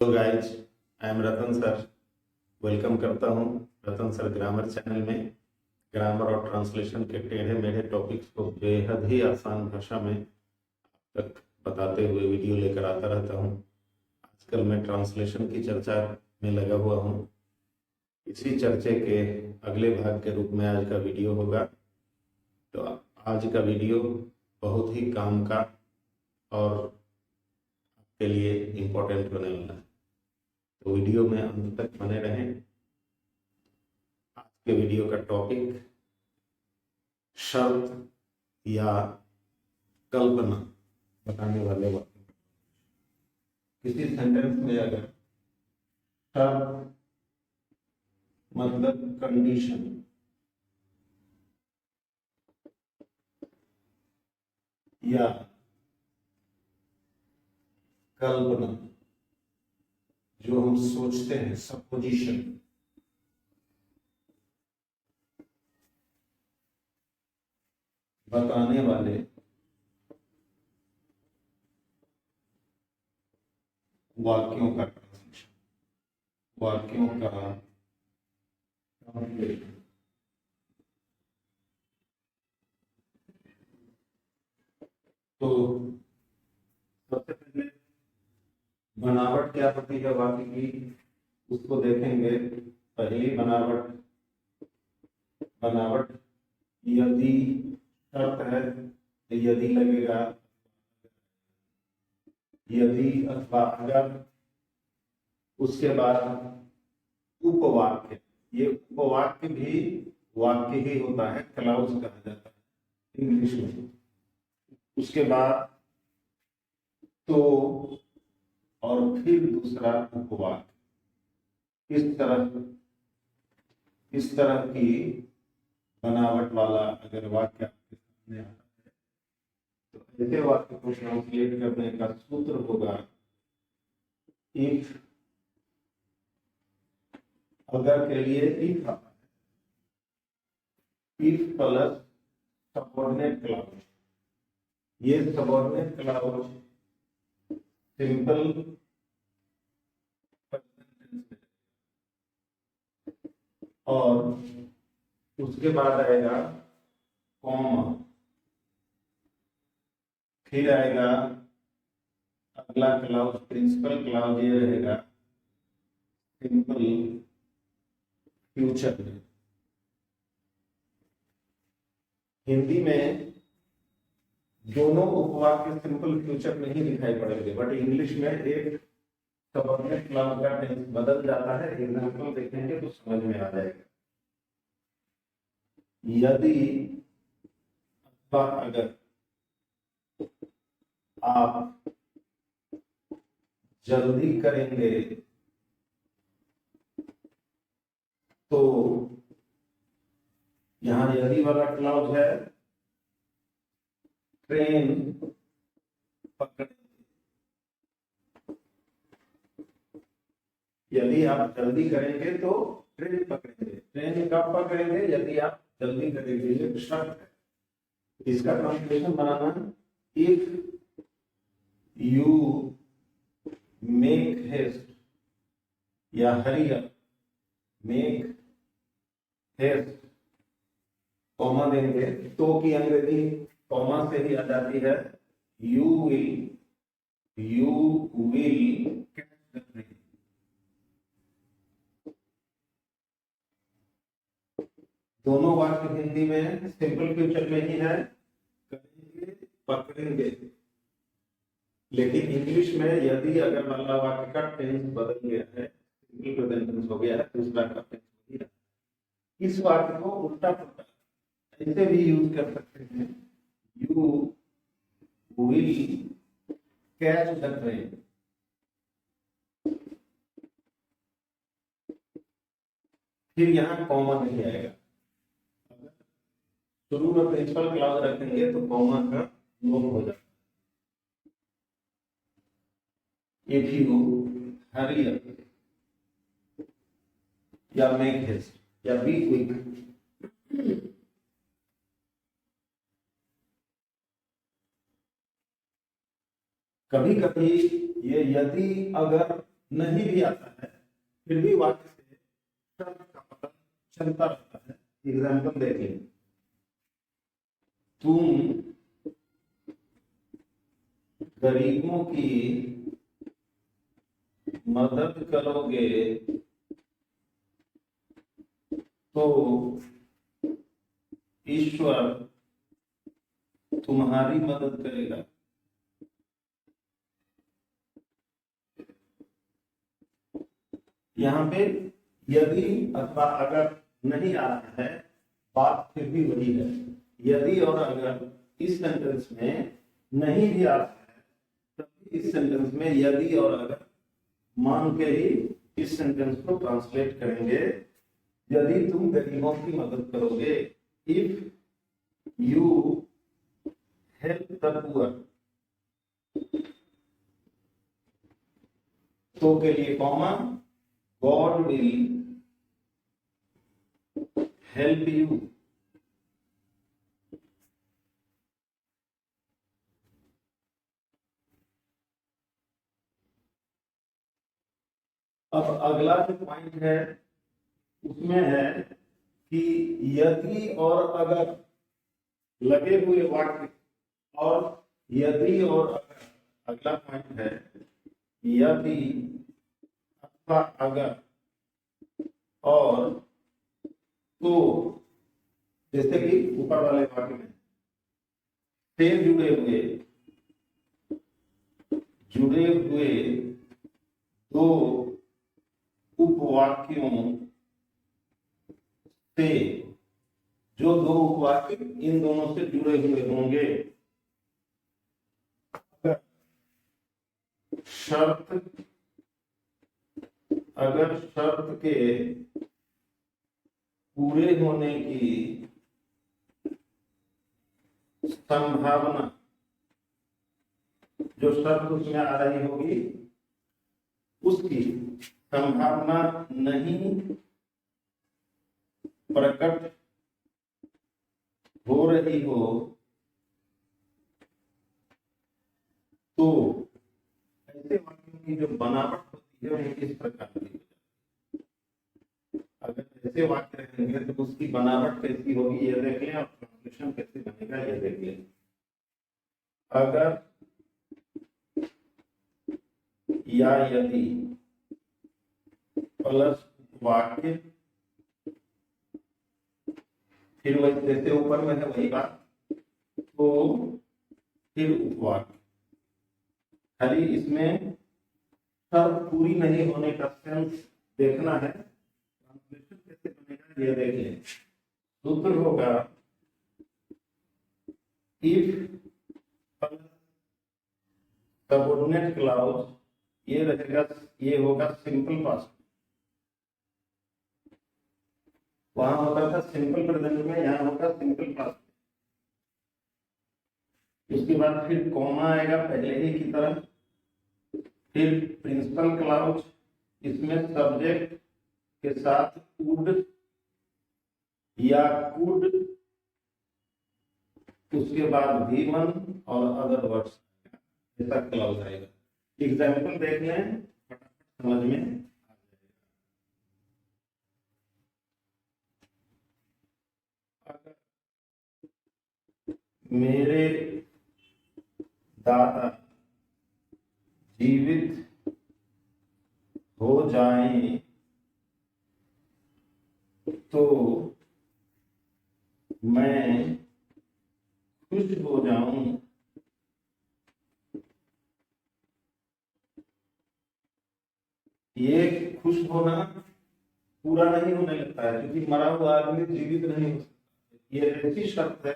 तो guys, I am Ratan sir. Welcome करता हूँ रतन सर ग्रामर चैनल में। ग्रामर और ट्रांसलेशन के टेढ़े मेढ़े टॉपिक्स को बेहद ही आसान भाषा में तक बताते हुए वीडियो लेकर आता रहता हूँ। आजकल मैं ट्रांसलेशन की चर्चा में लगा हुआ हूँ। इसी चर्चे के अगले भाग के रूप में आज का वीडियो होगा। तो आज का वीडियो बहुत ही काम का और आपके लिए इम्पोर्टेंट होने वाला है, तो वीडियो में अंत तक बने रहें। आज के वीडियो का टॉपिक शर्त या कल्पना बताने वाले वाक्य। किसी सेंटेंस में अगर शर्त मतलब कंडीशन या कल्पना जो हम सोचते हैं, सपोजिशन, बताने वाले वाक्यों का ट्रांसलेशन, वाक्यों का ट्रांसलेशन। तो सबसे पहले बनावट क्या होती है वाक्य की, उसको देखेंगे। पहली बनावट यदि शर्त है तो यदि लगेगा, यदि अथवा अगर। उसके बाद उपवाक्य, ये उपवाक्य भी वाक्य ही होता है, क्लाउज कहा जाता है इंग्लिश में। उसके बाद तो और फिर दूसरा उपवाक्य। इस तरह की बनावट वाला अगर वाक्य आपके सामने आता है तो ऐसे वाक्य को ट्रांसलेट करने का सूत्र होगा इफ। अगर के लिए इफ आता है, इफ प्लस सबऑर्डिनेट क्लाउज। ये सबऑर्डिनेट क्लाउज सिंपल और उसके बाद आएगा कॉमा, फिर आएगा अगला क्लाउज, प्रिंसिपल क्लाउज ये रहेगा सिंपल फ्यूचर में। हिंदी में दोनों उपवाक्य सिंपल फ्यूचर में ही दिखाई पड़ेंगे, बट इंग्लिश में एक सबऑर्डिनेट क्लाउज का टेंस बदल जाता है। एग्जांपल देखेंगे तो समझ में आ जाएगा। यदि अथवा अगर आप जल्दी करेंगे तो यहां यदि वाला क्लाउज है, ट्रेन पकड़ेंगे। यदि आप जल्दी करेंगे तो ट्रेन पकड़ेंगे। ट्रेन कब पकड़ेंगे? यदि आप जल्दी करेंगे, ये शर्त है। इसका ट्रांसलेशन बनाना है, इफ यू मेक हेस्ट या hurry up, make haste, comma देंगे तो की अंग्रेजी कॉमा से ही आ जाती है। You will catch the train. दोनों वाक्य हिंदी में सिंपल फ्यूचर में ही है, करेंगे पकड़ेंगे। लेकिन इंग्लिश में यदि अगर वाला वाक्य का टेंस बदल गया है, सिंपल प्रेजेंट टेंस हो गया है, दूसरा का टेंस हो गया। इस वाक्य को उल्टा पुल्टा ऐसे भी यूज कर सकते हैं, you will catch the train. फिर यहाँ कॉमा नहीं आएगा। शुरू में प्रिंसिपल क्लाउज रखेंगे तो कॉमा का लोप हो जाता है। इफ यू हरी अप या मेक हेस्ट या बी क्विक। कभी कभी ये यदि अगर नहीं भी आता है फिर भी वाक्य से शब्द का पता चलता रहता है। एग्जाम्पल देख लें, तुम गरीबों की मदद करोगे तो ईश्वर तुम्हारी मदद करेगा। यहाँ पे यदि अथवा अगर नहीं आ रहा है, बात फिर भी वही है। यदि और अगर इस सेंटेंस में नहीं भी आ रहा है, तब इस सेंटेंस में यदि और अगर मान के ही इस सेंटेंस को ट्रांसलेट करेंगे। यदि तुम गरीबों की मदद करोगे, if you help the poor, तो के लिए comma, God will help you. अब अगला जो पॉइंट है उसमें है कि यदि और अगर लगे हुए वाक्य, और यदि और अगर, अगला पॉइंट है यदि अथवा अगर और तो, जैसे कि ऊपर वाले वाक्य में से जुड़े हुए दो उपवाक्यों से, जो दो उपवाक्य इन दोनों से जुड़े हुए होंगे, अगर शर्त के पूरे होने की संभावना, जो शर्त उसमें आ रही होगी उसकी संभावना नहीं प्रकट हो रही हो, तो ऐसे वाक्यों की जो बनावट होती है वो किस प्रकार की हो जाती है। अगर ऐसे वाक्य रहेंगे तो उसकी बनावट कैसी होगी ये देख लें, और ट्रांसलेशन कैसे बनेगा ये देख लें। अगर या यदि प्लस वाक्य, फिर वही जैसे ऊपर में है वही बात, तो फिर उपवाक्य। खाली इसमें शर्त पूरी नहीं होने का सेंस देखना है, ट्रांसलेशन कैसे बनेगा ये देख लें। सूत्र होगा इफ सबऑर्डिनेट क्लॉज, ये रहेगा, ये होगा सिंपल पास्ट, वहां होता था सिंपल प्रेजेंट में, यहाँ होगा सिंपल पास्ट। उसके बाद फिर कॉमा आएगा पहले ही की तरह, फिर प्रिंसिपल क्लॉज, इसमें सब्जेक्ट के साथ वुड या कुड, उसके बाद V1 और अदर वर्ड्स, ऐसा क्लॉज आएगा। एग्जाम्पल देख लें, फटाफट समझ में आ जाएगा। मेरे दादा जीवित हो जाएं तो मैं खुश हो जाऊं। ये खुश होना पूरा नहीं होने लगता है, क्योंकि मरा हुआ आदमी जीवित नहीं हो सकता। ये ऐसी शर्त है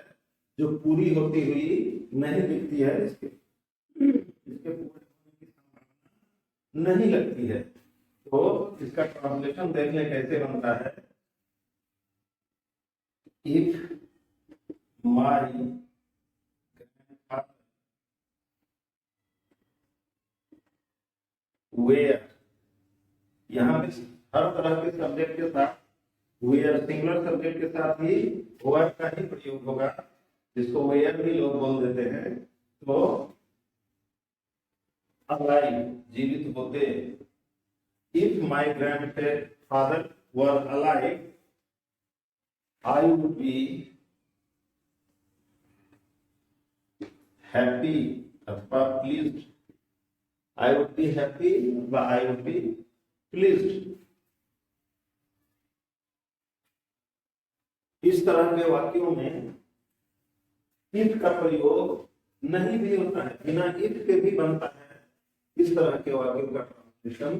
जो पूरी होती हुई नहीं दिखती है, इसके पूरे होने की संभावना नहीं लगती है। तो इसका ट्रांसलेशन देख ले कैसे बनता है। इफ माई वेयर, यहाँ पे हर तरह के सब्जेक्ट के साथ वेयर, सिंगुलर सब्जेक्ट के साथ ही वर्ड का ही प्रयोग होगा, जिसको वेयर भी लोग बोल देते हैं। तो अलाइव, जीवित होते, if my grandfather were alive, I would be happy अथवा pleased. I would be happy व I would be pleased. इस तरह के वाक्यों में if का प्रयोग नहीं भी होता है, बिना if के भी बनता है। इस तरह के वाक्यों का ट्रांसलेशन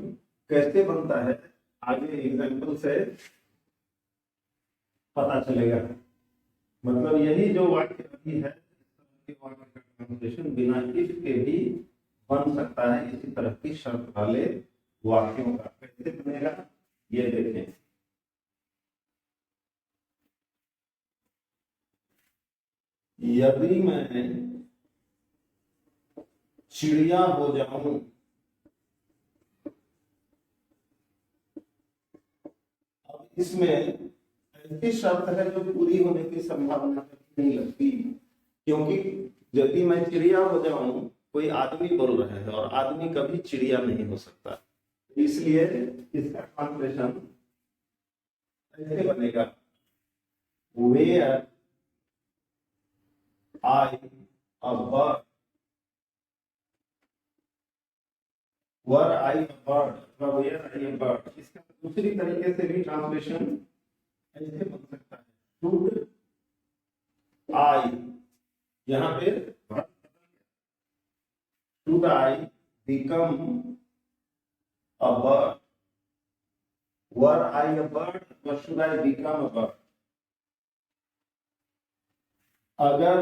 कैसे बनता है आगे एग्जाम्पल से पता चलेगा। मतलब यही जो वाक्य अभी है, इस तरह के वाक्य का ट्रांसलेशन बिना if के भी बन सकता है। इसी तरह की शर्त वाले वाक्यों का कैसे बनेगा ये देखें। यदि मैं चिड़िया हो जाऊं, अब इसमें ऐसी शर्त है जो पूरी होने की संभावना नहीं लगती, क्योंकि यदि मैं चिड़िया हो जाऊं, कोई आदमी बोल रहा है और आदमी कभी चिड़िया नहीं हो सकता, इसलिए इसका ट्रांसलेशन ऐसे बनेगा, were I a bird, were I a bird, were I a bird. इसका दूसरी तरीके से भी ट्रांसलेशन ऐसे बन सकता है, शुड आई, यहाँ पे should I become a bird, were I a bird व should I become a bird. अगर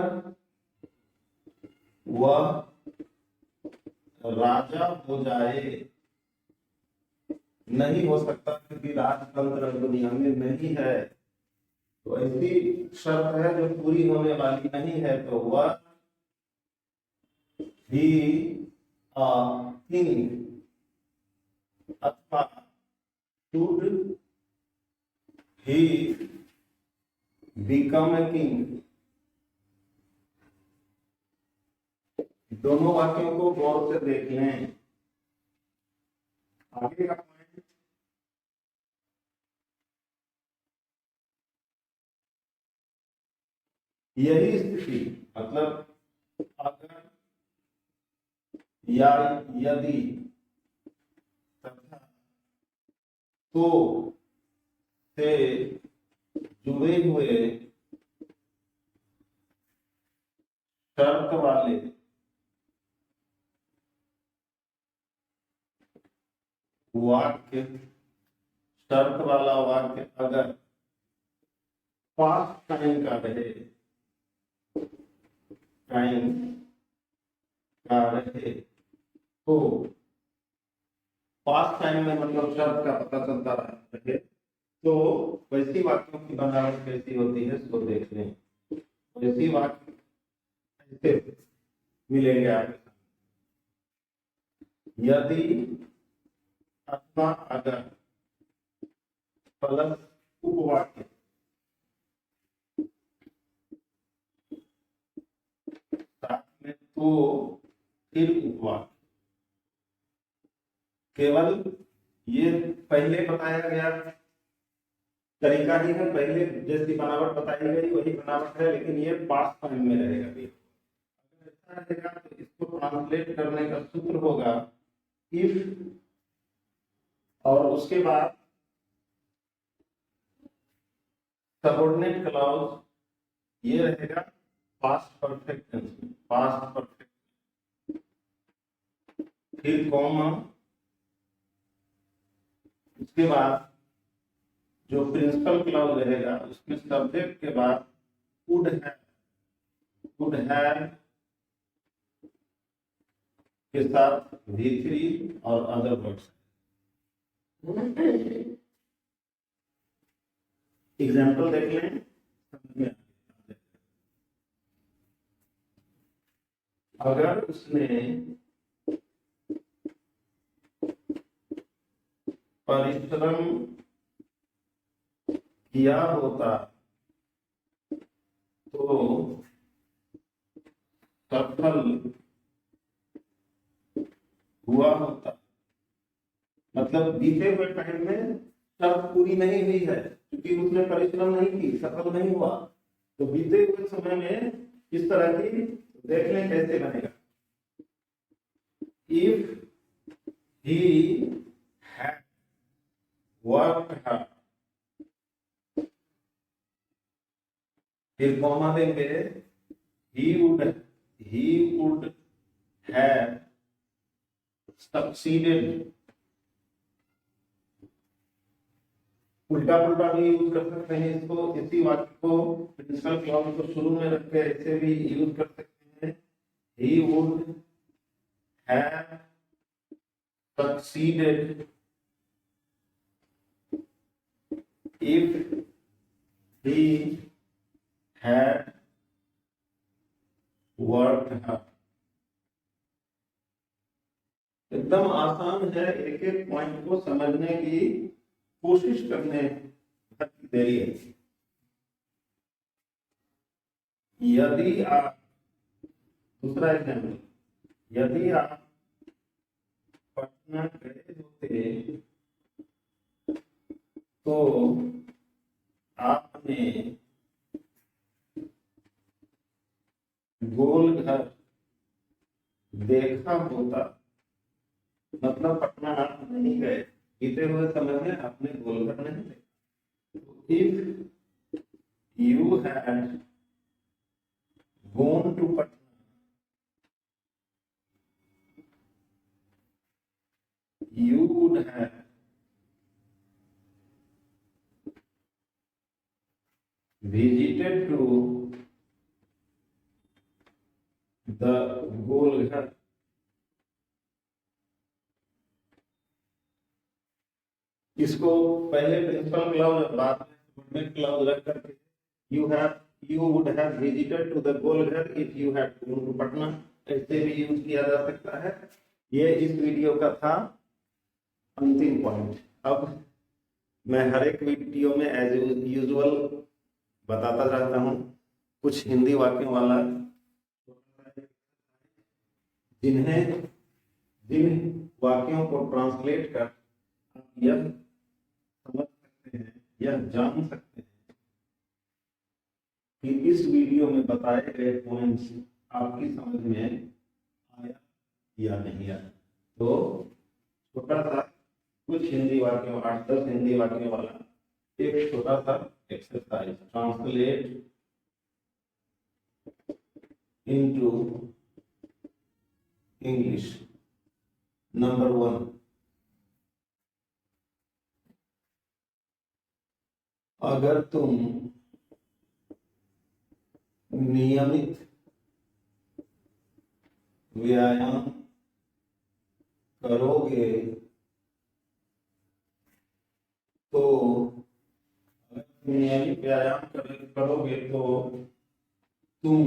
वह राजा हो जाए, नहीं हो सकता क्योंकि राजतंत्र दुनिया में नहीं है, तो ऐसी शर्त है जो पूरी होने वाली नहीं है, तो वह भी किंग अथवा should he become a king. दोनों वाक्यों को गौर से देख लें। आगे का पॉइंट, यही स्थिति मतलब अगर या यदि तथा तो से जुड़े हुए शर्त वाले वाक्य, शर्त वाला वाक्य अगर पास्ट टाइम का रहे, टाइम का रहे, तो पास्ट टाइम में मतलब शर्त का पता चलता रहे, तो वैसी वाक्यों की बनावट कैसी होती है इसको देख लें। वैसी वाक्य ऐसे मिलेंगे आपके सामने, यदि अथवा अगर प्लस उपवाक्य, साथ में तो फिर उपवाक्य। केवल ये पहले बताया गया तरीका ही है, पहले जैसी बनावट बताई गई वही बनावट है, लेकिन ये पास्ट टाइम में रहेगा। अगर ऐसा रहेगा तो इसको ट्रांसलेट करने का सूत्र होगा इफ, और उसके बाद सबऑर्डिनेट क्लॉज ये रहेगा पास्ट परफेक्ट टेंस में, पास्ट परफेक्ट, फिर कॉमा, उसके बाद जो प्रिंसिपल क्लॉज रहेगा उसमें सब्जेक्ट के बाद वुड हैव के साथ V3 और अदर वर्ड्स। एग्जाम्पल देख लें। अगर उसने परिश्रम किया होता तो सफल हुआ होता, मतलब बीते हुए टाइम में शर्त पूरी नहीं हुई है, क्योंकि उसने परिश्रम नहीं की, सफल नहीं हुआ। तो बीते हुए समय में इस तरह की देख लें कैसे बनेगा। If he had worked hard, फिर कॉमा देंगे, he would have succeeded। उल्टा पुल्टा भी यूज कर सकते हैं इसको, इसी वाक्य को प्रिंसिपल क्लॉज को शुरू में रख के ऐसे भी यूज कर सकते हैं। he would have succeeded if he had worked hard। एकदम आसान है, एक एक पॉइंट को समझने की कोशिश करने भर की देरी है। यदि आप, दूसरा एग्जाम्पल, यदि आप पटना गए होते तो आपने गोल घर देखा होता। मतलब पटना आप नहीं गए, बीते हुए समय में आपने गोल घर नहीं देखा। If you had gone to Patna, you would have visited to the Golghar। इसको पहले प्रिंसिपल क्लाउज, बाद में सबऑर्डिनेट क्लाउज रख करके you would have visited to the Golghar if you had gone to Patna, ऐसे भी यूज किया जा सकता है। ये इस वीडियो का था अंतिम पॉइंट। अब मैं हर एक वीडियो में एज यूजुअल बताता रहता हूँ कुछ हिंदी वाक्यों वाला, जिन वाक्यों को ट्रांसलेट कर आप यह समझ सकते हैं, यह जान सकते हैं कि इस वीडियो में बताए गए पॉइंट्स आपकी समझ में आया या नहीं आया। तो छोटा सा कुछ हिंदी वाक्यों, 8-10 हिंदी वाक्यों वाला एक छोटा सा exercise, translate into English. Number 1, अगर तुम नियमित व्यायाम करोगे तो, नियमित व्यायाम करोगे तो तुम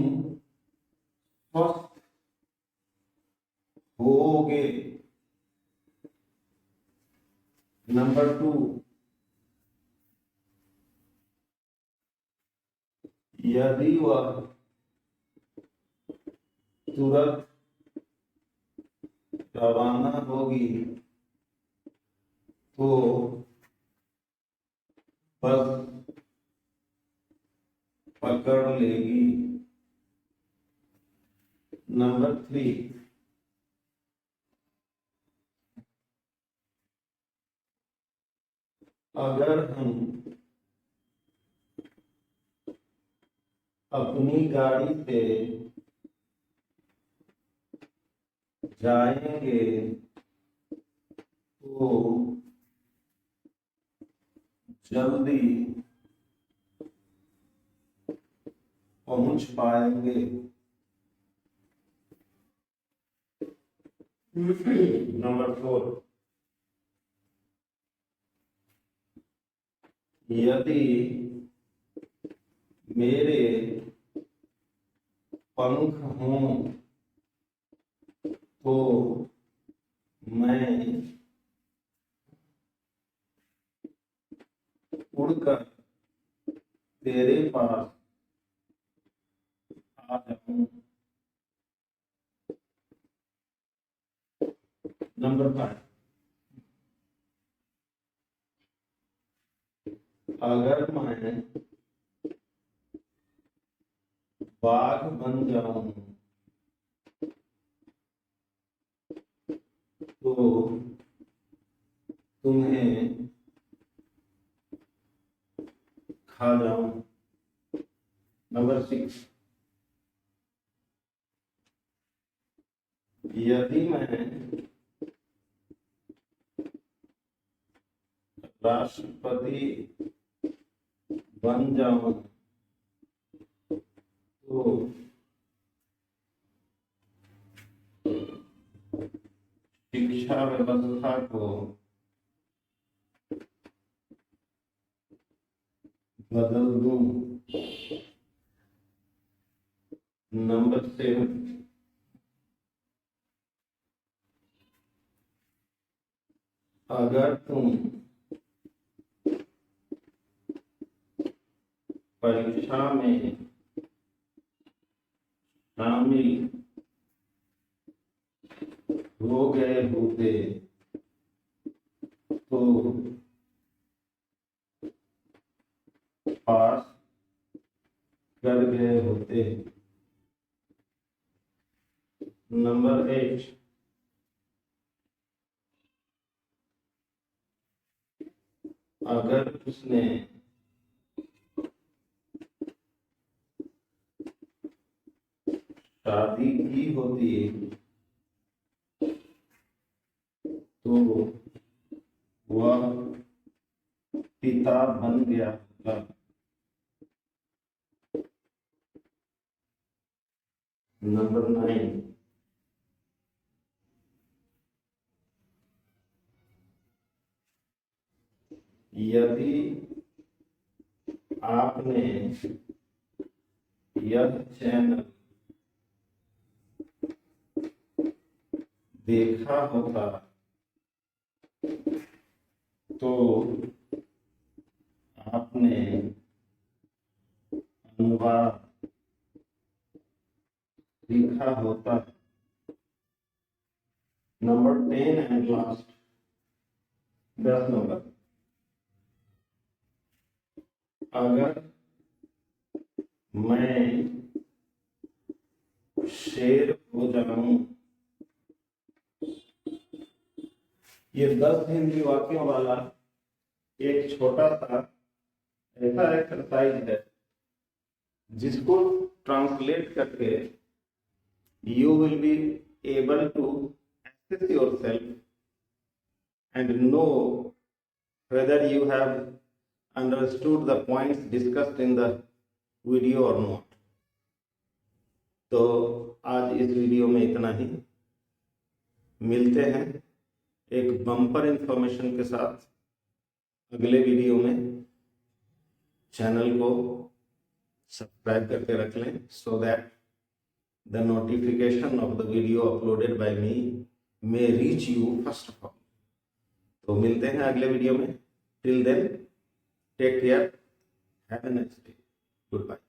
स्वस्थ होगे। नंबर 2, यदि वह तुरंत रवाना होगी तो बस पकड़ लेगी। नंबर 3, अगर हम अपनी गाड़ी से जाएंगे तो जल्दी पहुंच पाएंगे। नंबर 4, यदि मेरे पंख हों तो मैं उड़कर तेरे पास आ जाऊं। नंबर 5, अगर मैं बाघ बन जाऊं तो तुम्हें खा जाऊं। नंबर 6, यदि मैं राष्ट्रपति बन जाऊं तो शिक्षा व्यवस्था को बदल दूं। नंबर 7, अगर तुम परीक्षा में शामिल हो गए होते तो पास कर गए होते। नंबर 8, अगर उसने शादी की होती तो वह पिता बन गया होता। नंबर 9, यदि आपने यह चैनल देखा होता तो आपने अनुवाद सीखा होता। नंबर 10 एंड लास्ट, 10 नंबर, अगर मैं शेर हो जाऊं। ये 10 हिंदी वाक्यों वाला एक छोटा सा ऐसा एक्सरसाइज है जिसको ट्रांसलेट करके you will be able to assess yourself and know whether you have understood the points discussed in the video or not. तो आज इस वीडियो में इतना ही। मिलते हैं एक बम्पर इंफॉर्मेशन के साथ अगले वीडियो में। चैनल को सब्सक्राइब करके रख लें so that the notification of the video uploaded by me may reach you first of all. तो मिलते हैं अगले वीडियो में। Till then take care, have a nice day, good bye.